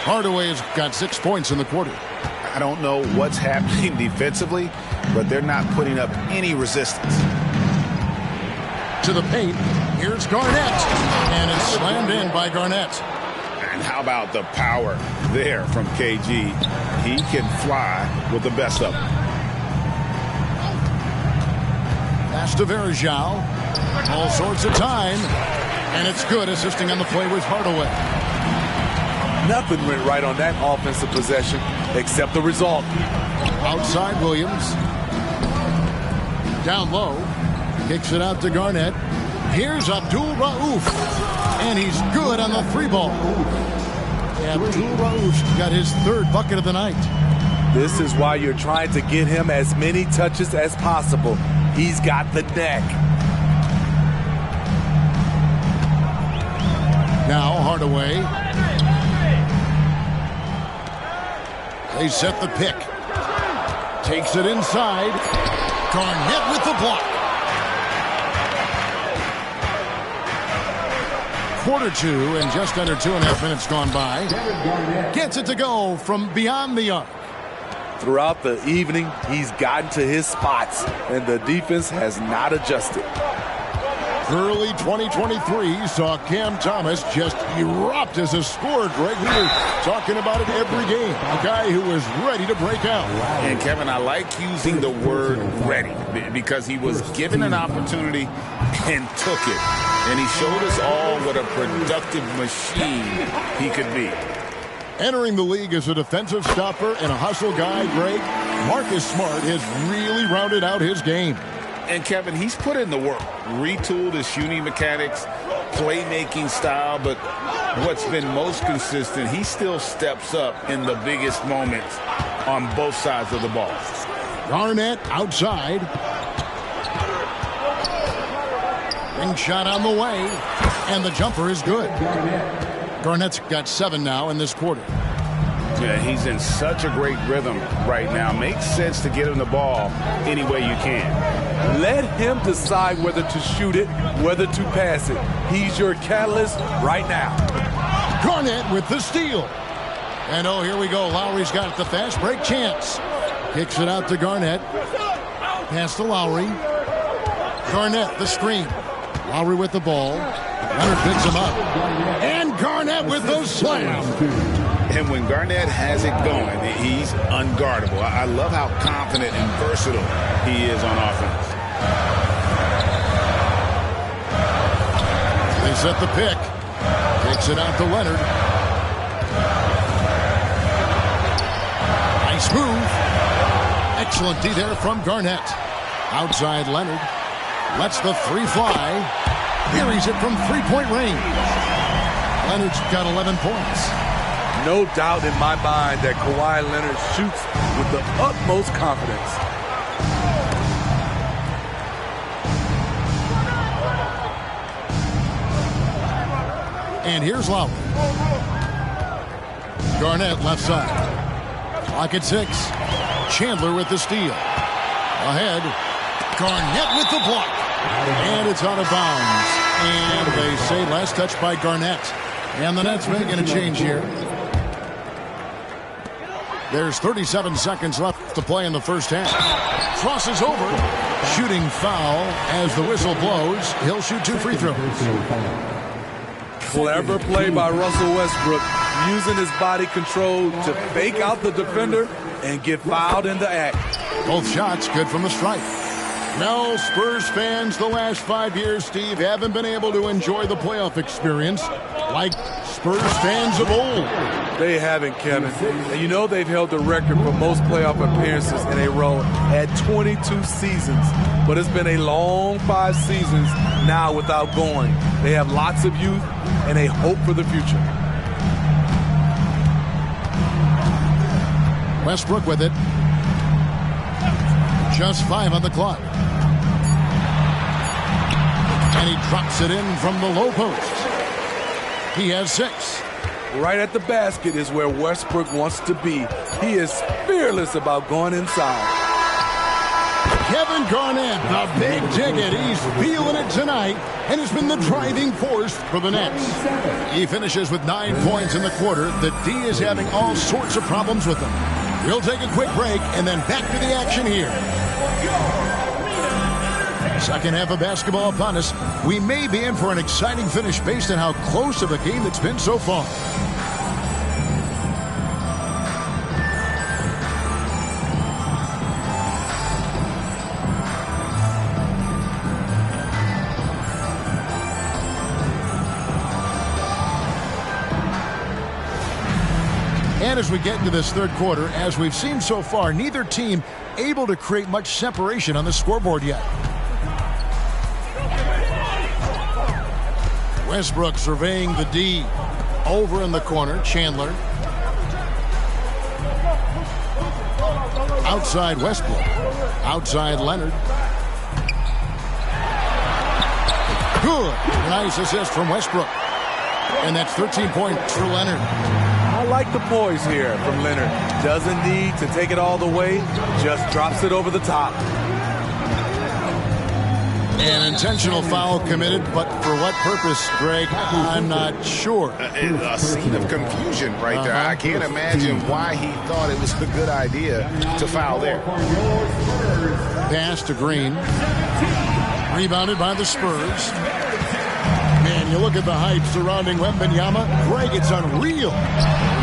Hardaway has got 6 points in the quarter. I don't know what's happening defensively, but they're not putting up any resistance. To the paint. Here's Garnett. And it's slammed in by Garnett. And how about the power there from KG? He can fly with the best of them. Pass to Verjao. All sorts of time. And it's good, assisting on the play with Hardaway. Nothing went right on that offensive possession except the result. Outside Williams. Down low. Kicks it out to Garnett. Here's Abdul Rauf. And he's good on the 3-ball. Abdul Rauf got his 3rd bucket of the night. This is why you're trying to get him as many touches as possible. He's got the neck. Now Hardaway. They set the pick. Takes it inside. Garnett with the block. Quarter 2 and just under 2.5 minutes gone by. Gets it to go from beyond the arc. Throughout the evening, he's gotten to his spots, and the defense has not adjusted. Early 2023 saw Cam Thomas just erupt as a scorer, Greg. We were talking about it every game. A guy who was ready to break out. And, Kevin, I like using the word ready because he was given an opportunity and took it. And he showed us all what a productive machine he could be. Entering the league as a defensive stopper and a hustle guy, Greg, Marcus Smart has really rounded out his game. And, Kevin, he's put in the work, retooled his shooting mechanics, playmaking style, but what's been most consistent, he still steps up in the biggest moments on both sides of the ball. Garnett outside. Ring shot on the way, and the jumper is good. Garnett's got 7 now in this quarter. Yeah, he's in such a great rhythm right now. Makes sense to get him the ball any way you can. Let him decide whether to shoot it, whether to pass it. He's your catalyst right now. Garnett with the steal. And oh, here we go. Lowry's got the fast break chance. Kicks it out to Garnett. Pass to Lowry. Garnett, the screen. Lowry with the ball. Leonard picks him up. And Garnett with the slam. And when Garnett has it going, he's unguardable. I love how confident and versatile he is on offense. They set the pick. Kicks it out to Leonard. Nice move. Excellent D there from Garnett. Outside Leonard. Lets the 3 fly. Carries it from 3-point range. Leonard's got 11 points. No doubt in my mind that Kawhi Leonard shoots with the utmost confidence. And here's Lowry. Garnett left side. Clock at 6. Chandler with the steal. Ahead. Garnett with the block. And it's out of bounds. And they say last touch by Garnett. And the Nets making a change here. There's 37 seconds left to play in the first half. Crosses over. Shooting foul as the whistle blows. He'll shoot 2 free throws. Clever play by Russell Westbrook, using his body control to fake out the defender and get fouled in the act. Both shots good from the stripe. Now, Spurs fans, the last 5 years, Steve, haven't been able to enjoy the playoff experience like Spurs fans of old. They haven't, Kevin. And you know they've held the record for most playoff appearances in a row at 22 seasons. But it's been a long 5 seasons now without going. They have lots of youth and a hope for the future. Westbrook with it. Just 5 on the clock. And he drops it in from the low post. He has 6. Right at the basket is where Westbrook wants to be. He is fearless about going inside. Kevin Garnett, the big ticket. He's feeling it tonight and has been the driving force for the Nets. He finishes with 9 points in the quarter. The D is having all sorts of problems with him. We'll take a quick break and then back to the action here. Second half of basketball upon us. We may be in for an exciting finish based on how close of a game it's been so far. And as we get into this third quarter, as we've seen so far, neither team able to create much separation on the scoreboard yet. Westbrook surveying the D. Over in the corner, Chandler. Outside Westbrook. Outside Leonard. Good. Nice assist from Westbrook. And that's 13 points for Leonard. I like the poise here from Leonard. Doesn't need to take it all the way. Just drops it over the top. An intentional foul committed, but for what purpose, Greg? I'm not sure. A scene of confusion right there. I can't imagine why he thought it was a good idea to foul there. Pass to Green. Rebounded by the Spurs. Man, you look at the hype surrounding Wembanyama. Greg, it's unreal.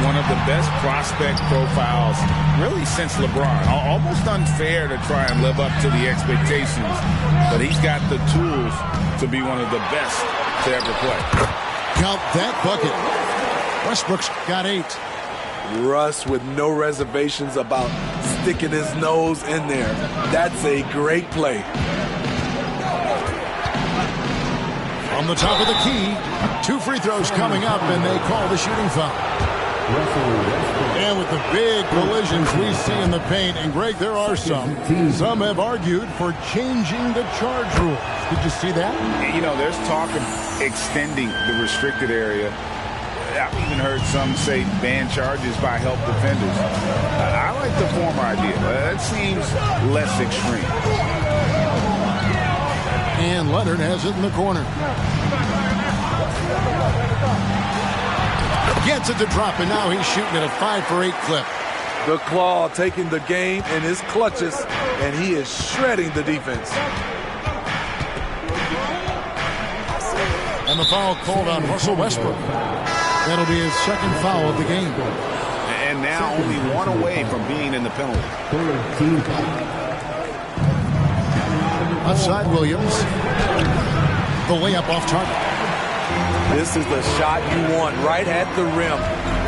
One of the best prospect profiles really since LeBron. Almost unfair to try and live up to the expectations, but he's got the tools to be one of the best to ever play. Count that bucket. Westbrook's got 8. Russ with no reservations about sticking his nose in there. That's a great play. On the top of the key, 2 free throws coming up, and they call the shooting foul. And with the big collisions we see in the paint, and Greg, there are some. Some have argued for changing the charge rules. Did you see that? You know, there's talk of extending the restricted area. I've even heard some say ban charges by help defenders. I like the former idea. That seems less extreme. And Leonard has it in the corner. Gets it to drop, and now he's shooting at a 5 for 8 clip. The Claw taking the game in his clutches, and he is shredding the defense. And the foul called on Russell Westbrook. That'll be his second foul of the game. And now only 1 away from being in the penalty. Outside Williams. The layup off target. This is the shot you want right at the rim.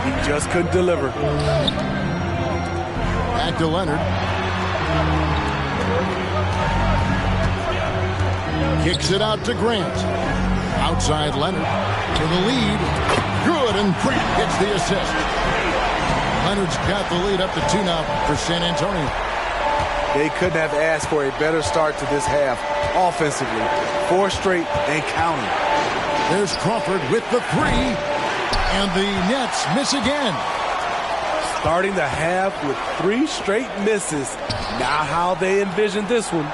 He just couldn't deliver. Back to Leonard. Kicks it out to Grant. Outside Leonard. For the lead. Good, and Grant gets the assist. Leonard's got the lead up to 2 now for San Antonio. They couldn't have asked for a better start to this half offensively. 4 straight and counting. There's Crawford with the 3, and the Nets miss again. Starting the half with 3 straight misses. Now how they envision this one.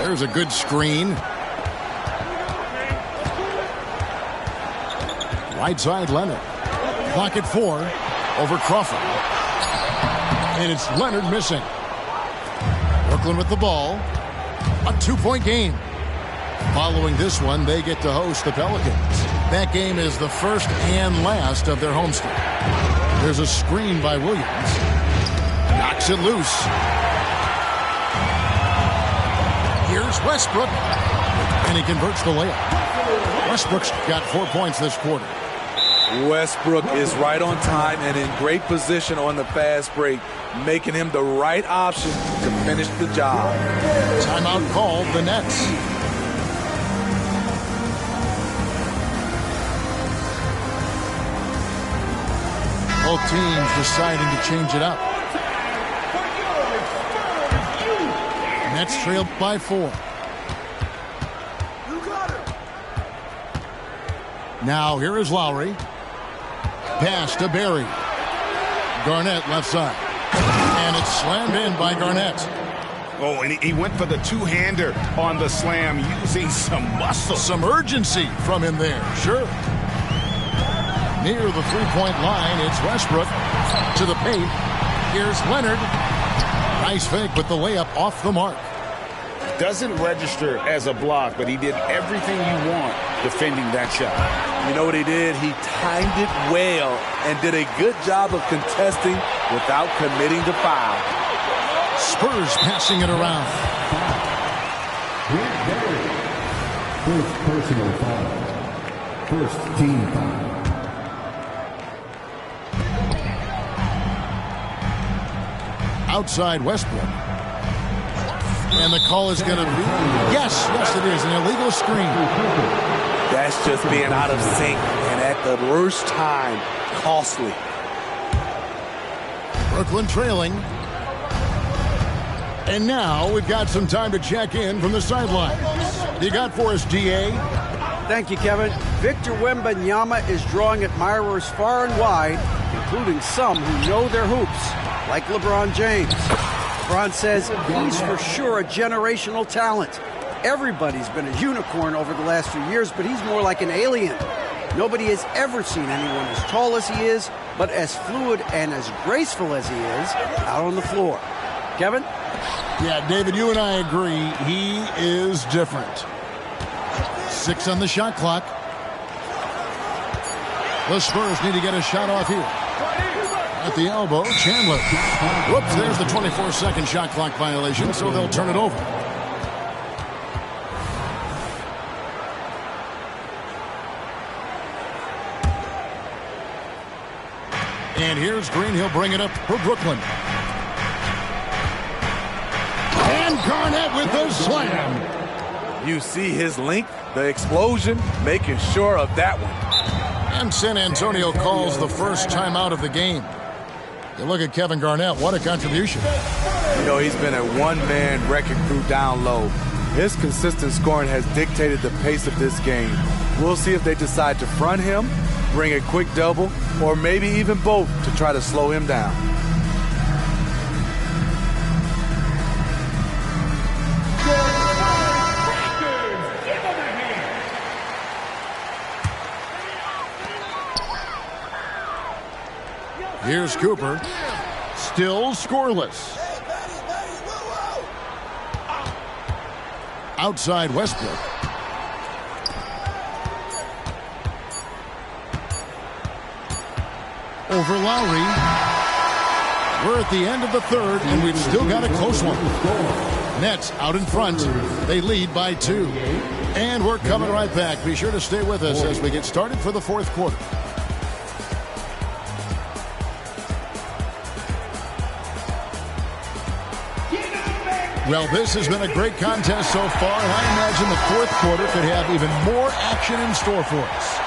There's a good screen. Right side Leonard. Clock at 4 over Crawford. And it's Leonard missing. Brooklyn with the ball. A 2-point game. Following this one, they get to host the Pelicans. That game is the first and last of their homestand. There's a screen by Williams. Knocks it loose. Here's Westbrook. And he converts the layup. Westbrook's got 4 points this quarter. Westbrook is right on time and in great position on the fast break, making him the right option to finish the job. Timeout called, the Nets. Both teams deciding to change it up. Nets trailed by 4. Now here is Lowry. Pass to Barry. Garnett left side. And it's slammed in by Garnett. Oh, and he went for the two-hander on the slam using some muscle. Some urgency from him there, sure. Near the three-point line, it's Westbrook to the paint. Here's Leonard. Nice fake with the layup off the mark. Doesn't register as a block, but he did everything you want defending that shot. You know what he did? He timed it well and did a good job of contesting without committing the foul. Spurs passing it around. First personal foul. First team foul. Outside Westbrook. And the call is going to be, yes, it is, an illegal screen. That's just being out of sync and at the worst time, costly. Brooklyn trailing. And now we've got some time to check in from the sidelines. You got for us, DA? Thank you, Kevin. Victor Wembanyama is drawing admirers far and wide, including some who know their hoops, like LeBron James. LeBron says he's for sure a generational talent. Everybody's been a unicorn over the last few years, but he's more like an alien. Nobody has ever seen anyone as tall as he is, but as fluid and as graceful as he is out on the floor. Kevin? Yeah, David, you and I agree. He is different. 6 on the shot clock. The Spurs need to get a shot off here. At the elbow, Chandler. Whoops, there's the 24-second shot clock violation, so they'll turn it over. And here's Green. He'll bring it up for Brooklyn. And Garnett with the slam. You see his length, the explosion, making sure of that one. And San Antonio calls the first timeout of the game. You look at Kevin Garnett, what a contribution. You know, he's been a one-man wrecking crew down low. His consistent scoring has dictated the pace of this game. We'll see if they decide to front him, bring a quick double, or maybe even both to try to slow him down. Here's Cooper. Still scoreless. Outside Westbrook. Over Lowry. We're at the end of the third, and we've still got a close one. Nets out in front. They lead by 2. And we're coming right back. Be sure to stay with us as we get started for the fourth quarter. Well, this has been a great contest so far, and I imagine the fourth quarter could have even more action in store for us.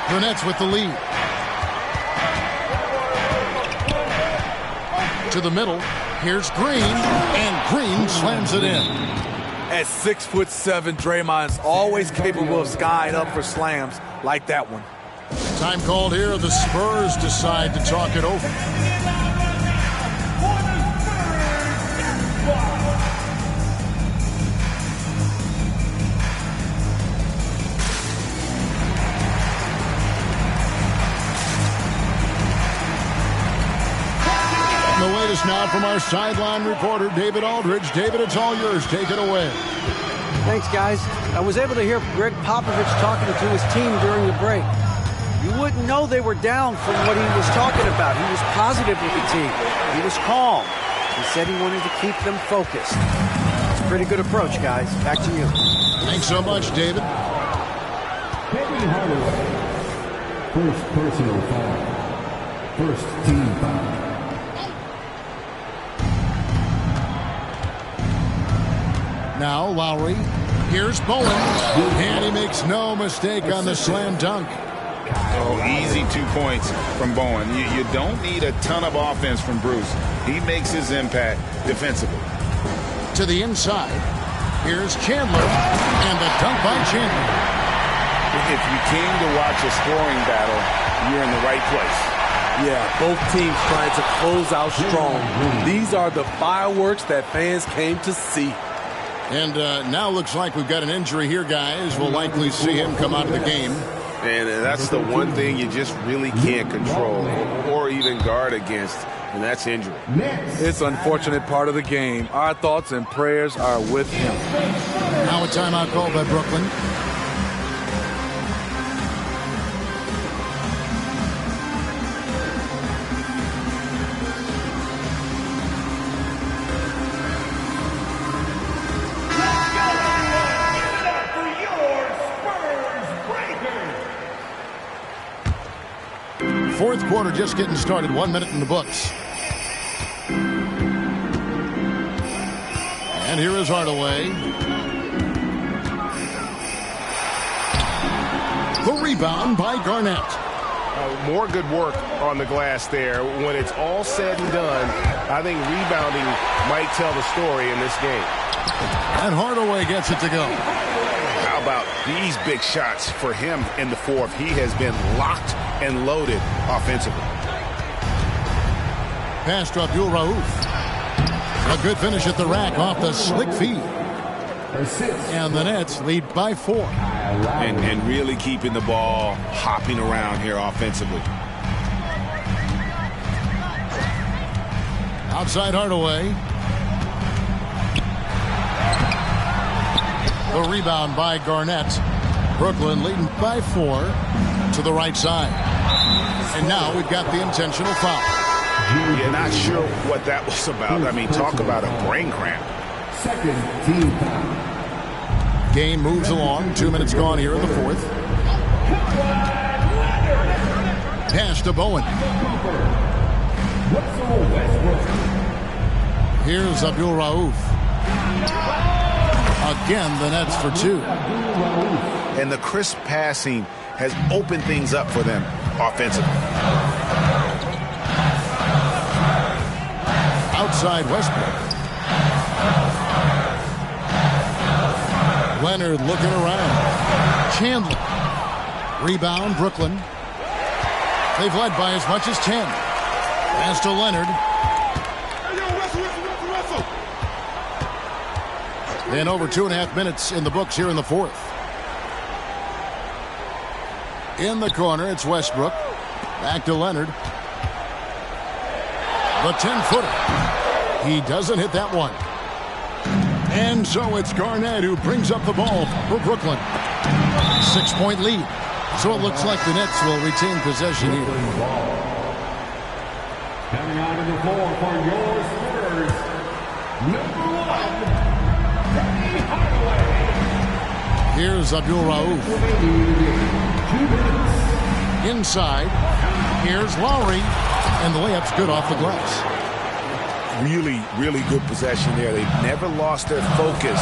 The Nets with the lead. To the middle. Here's Green, and Green slams it in. At 6'7", Draymond's always capable of skying up for slams like that one. Time called here. The Spurs decide to talk it over. The latest now from our sideline reporter, David Aldridge. David, it's all yours. Take it away. Thanks, guys. I was able to hear Greg Popovich talking to his team during the break. You wouldn't know they were down from what he was talking about. He was positive with the team. He was calm. He said he wanted to keep them focused. It's a pretty good approach, guys. Back to you. Thanks so much, David. First personal foul. First team foul. Now Lowry. Here's Bowen. And he makes no mistake on the slam dunk. Oh, easy 2 points from Bowen. You don't need a ton of offense from Bruce. He makes his impact defensively. To the inside. Here's Chandler. And the dunk by Chandler. If you came to watch a scoring battle, you're in the right place. Yeah, both teams trying to close out strong. These are the fireworks that fans came to see. And now looks like we've got an injury here, guys. We'll likely see him come out of the game. And that's the one thing you just really can't control or even guard against, and that's injury. It's an unfortunate part of the game. Our thoughts and prayers are with him. Now a timeout called by Brooklyn. Fourth quarter just getting started. 1 minute in the books. And here is Hardaway. The rebound by Garnett. More good work on the glass there. When it's all said and done, I think rebounding might tell the story in this game. And Hardaway gets it to go. How about these big shots for him in the fourth? He has been locked and loaded offensively. Pass to Abdul Rauf. A good finish at the rack off the slick feed. And the Nets lead by 4. And really keeping the ball hopping around here offensively. Outside Hardaway. The rebound by Garnett. Brooklyn leading by 4 to the right side. And now we've got the intentional foul. You're not sure what that was about. I mean, talk about a brain cramp. Second team foul. Game moves along. 2 minutes gone here in the fourth. Pass to Bowen. Here's Abdul Rauf. Again, the Nets for 2. And the crisp passing has opened things up for them offensively. Outside Westbrook. Leonard looking around. Chandler. Rebound, Brooklyn. They've led by as much as 10. Pass to Leonard. And over 2.5 minutes in the books here in the fourth. In the corner, it's Westbrook. Back to Leonard. The 10-footer. He doesn't hit that one. And so it's Garnett who brings up the ball for Brooklyn. 6-point lead. So it looks like the Nets will retain possession here. Coming out of the floor for your Spurs, number 1, Here's Abdul Rauf. Inside. Here's Lowry. And the layup's good off the glass. Really, really good possession there. They've never lost their focus,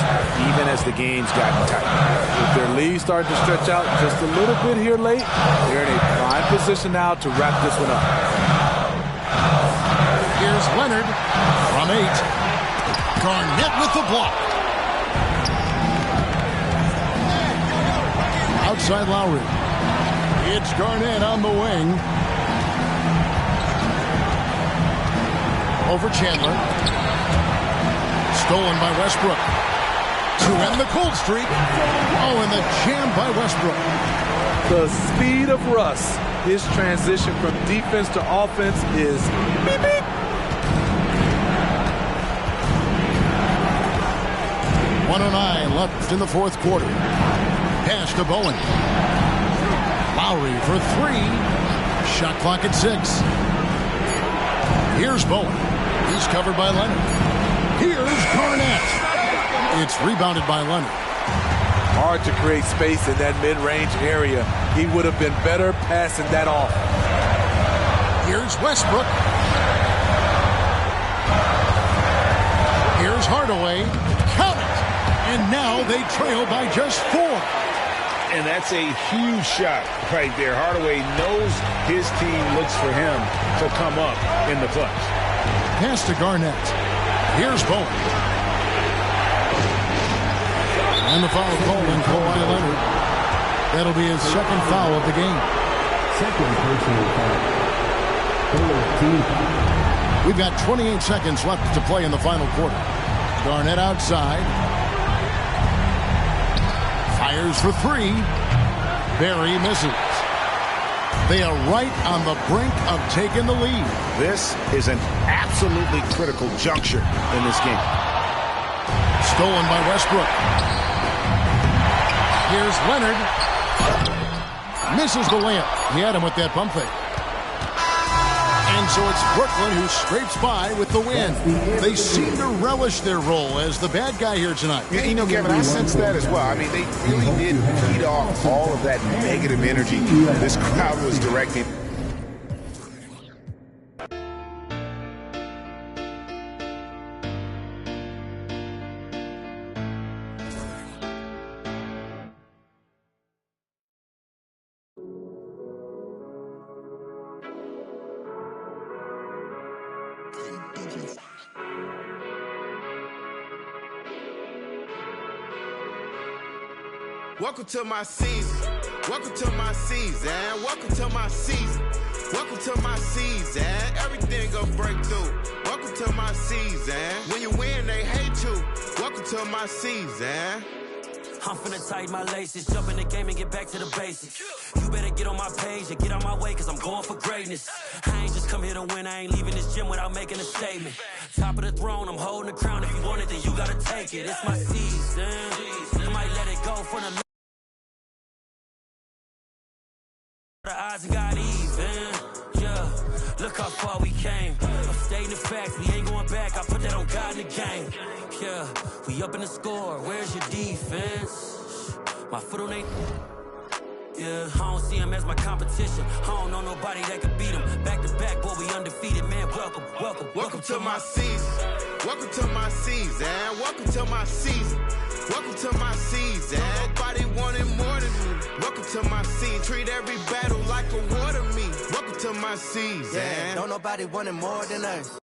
even as the game's gotten tight. With their lead starting to stretch out just a little bit here late, they're in a prime position now to wrap this one up. Here's Leonard from 8. Garnett with the block. Outside Lowry. It's Garnett on the wing. Over Chandler. Stolen by Westbrook. To end the cold streak. Oh, and the jam by Westbrook. The speed of Russ. His transition from defense to offense is beep, beep. .109 left in the fourth quarter. Pass to Bowen. Lowry for 3. Shot clock at 6. Here's Bowen. He's covered by Leonard. Here's Garnett. It's rebounded by Leonard. Hard to create space in that mid-range area. He would have been better passing that off. Here's Westbrook. Here's Hardaway. Count it. And now they trail by just 4. And that's a huge shot right there. Hardaway knows his team looks for him to come up in the clutch. Pass to Garnett. Here's Bowen. And the foul called on Kawhi Leonard. That'll be his second foul of the game. Second personal foul. We've got 28 seconds left to play in the final quarter. Garnett outside. Fires for three. Barry misses. They are right on the brink of taking the lead. This is an absolutely critical juncture in this game. Stolen by Westbrook. Here's Leonard. Misses the layup. He had him with that pump fake. And so it's Brooklyn who scrapes by with the win. They seem to relish their role as the bad guy here tonight. You know, Kevin, I sense that as well. I mean, they really did feed off all of that negative energy this crowd was directing. Welcome to my season. Welcome to my season. Welcome to my season. Welcome to my season. Everything gon' break through. Welcome to my season. When you win, they hate you. Welcome to my season. I'm finna tighten my laces, jump in the game and get back to the basics. You better get on my page and get out my way, cause I'm going for greatness. I ain't just come here to win, I ain't leaving this gym without making a statement. Top of the throne, I'm holding the crown. If you want it, then you gotta take it. It's my season. You might let it go for the odds got even. Yeah, look how far we came. I'm stating the facts, we ain't going back. I put that on God in the game. Yeah, we up in the score. Where's your defense? My foot on they. Yeah, I don't see him as my competition. I don't know nobody that could beat him. Back to back, boy, we undefeated, man. Welcome, welcome, welcome to my season. Welcome to my season. Welcome to my season. Welcome to my season. Nobody wanted more than me. Welcome to my season. Treat every battle like a war to me. Welcome to my season. Yeah, don't nobody want it more than us.